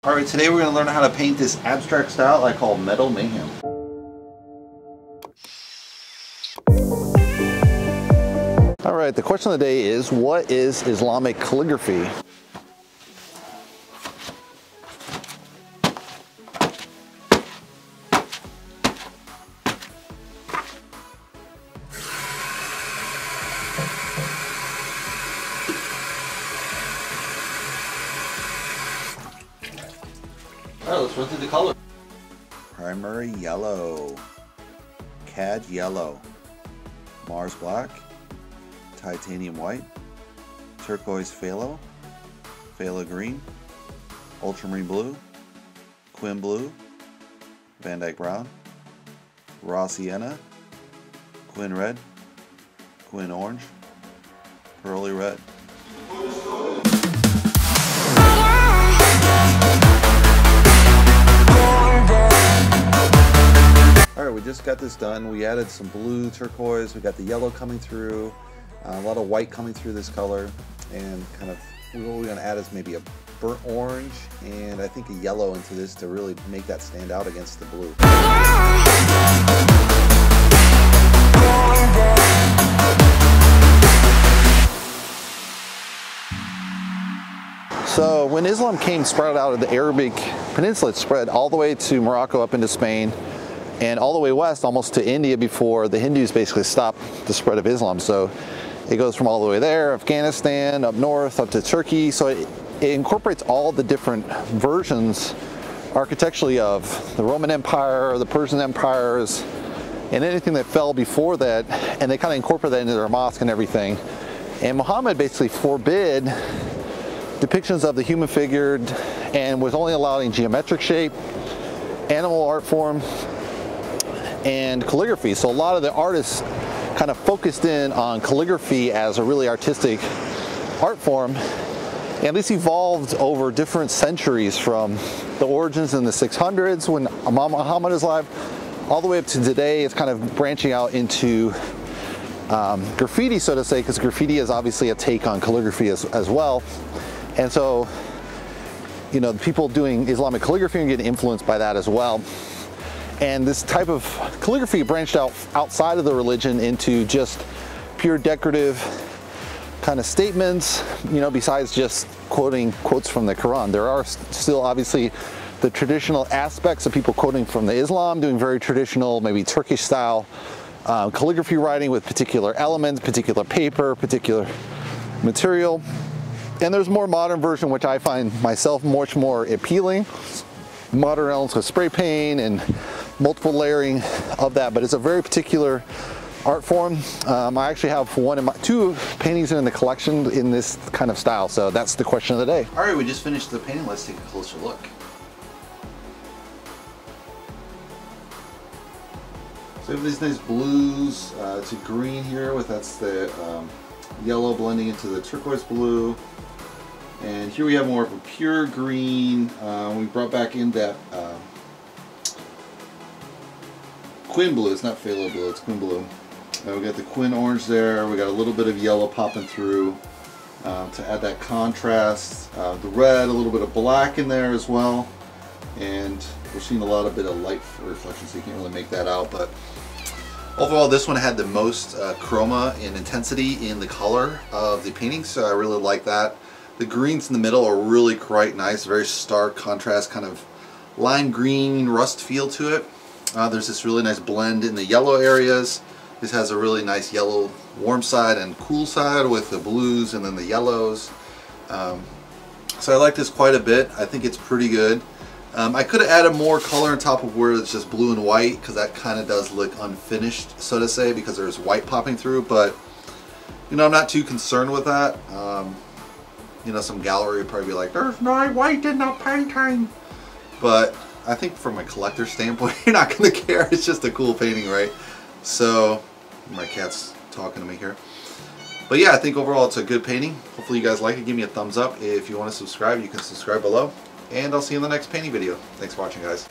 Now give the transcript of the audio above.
Alright, today we're going to learn how to paint this abstract style I call Metal Mayhem. Alright, the question of the day is, what is Islamic calligraphy? Alright, let's run through the color. Primary yellow, cad yellow, Mars black, titanium white, turquoise phthalo, phthalo green, ultramarine blue, quin blue, Van Dyke brown, raw sienna, quin red, quin orange, pearly red. Alright, we just got this done. We added some blue, turquoise, we got the yellow coming through, a lot of white coming through this color, and kind of what we're going to add is maybe a burnt orange and I think a yellow into this to really make that stand out against the blue. So when Islam came spread out of the Arabic Peninsula, it spread all the way to Morocco up into Spain and all the way west almost to India before the Hindus basically stopped the spread of Islam. So it goes from all the way there, Afghanistan, up north, up to Turkey. So it incorporates all the different versions architecturally of the Roman Empire, the Persian empires, and anything that fell before that, and they kind of incorporate that into their mosque and everything. And Muhammad basically forbid depictions of the human figure and was only allowing geometric shape, animal art form, and calligraphy. So a lot of the artists kind of focused in on calligraphy as a really artistic art form, and this evolved over different centuries from the origins in the 600s when Imam Muhammad is alive, all the way up to today. It's kind of branching out into graffiti, so to say, because graffiti is obviously a take on calligraphy as well. And so, you know, the people doing Islamic calligraphy are getting influenced by that as well. And this type of calligraphy branched out outside of the religion into just pure decorative kind of statements, you know, besides just quoting quotes from the Quran. There are still obviously the traditional aspects of people quoting from the Islam, doing very traditional, maybe Turkish style calligraphy writing with particular elements, particular paper, particular material. And there's more modern version, which I find myself much more appealing. Modern elements with spray paint and multiple layering of that, but it's a very particular art form. I actually have two paintings in the collection in this kind of style, so that's the question of the day. All right, we just finished the painting. Let's take a closer look. So we have these nice blues to green here, with that's the yellow blending into the turquoise blue. And here we have more of a pure green. We brought back in that quin blue. It's not phthalo blue, it's quin blue. We got the quin orange there. We got a little bit of yellow popping through to add that contrast. The red, a little bit of black in there as well. And we're seeing a lot of bit of light reflection, so you can't really make that out. But overall, this one had the most chroma and intensity in the color of the painting, so I really like that. The greens in the middle are really quite nice, very stark contrast, kind of lime green, rust feel to it. There's this really nice blend in the yellow areas. This has a really nice yellow warm side and cool side with the blues and then the yellows. So I like this quite a bit. I think it's pretty good. I could have added more color on top of where it's just blue and white, because that kind of does look unfinished, so to say, because there's white popping through, but you know, I'm not too concerned with that. You know, some gallery would probably be like, there's no white in the painting. But I think from a collector standpoint, you're not going to care. It's just a cool painting, right? So, my cat's talking to me here. But yeah, I think overall it's a good painting. Hopefully you guys like it. Give me a thumbs up. If you want to subscribe, you can subscribe below. And I'll see you in the next painting video. Thanks for watching, guys.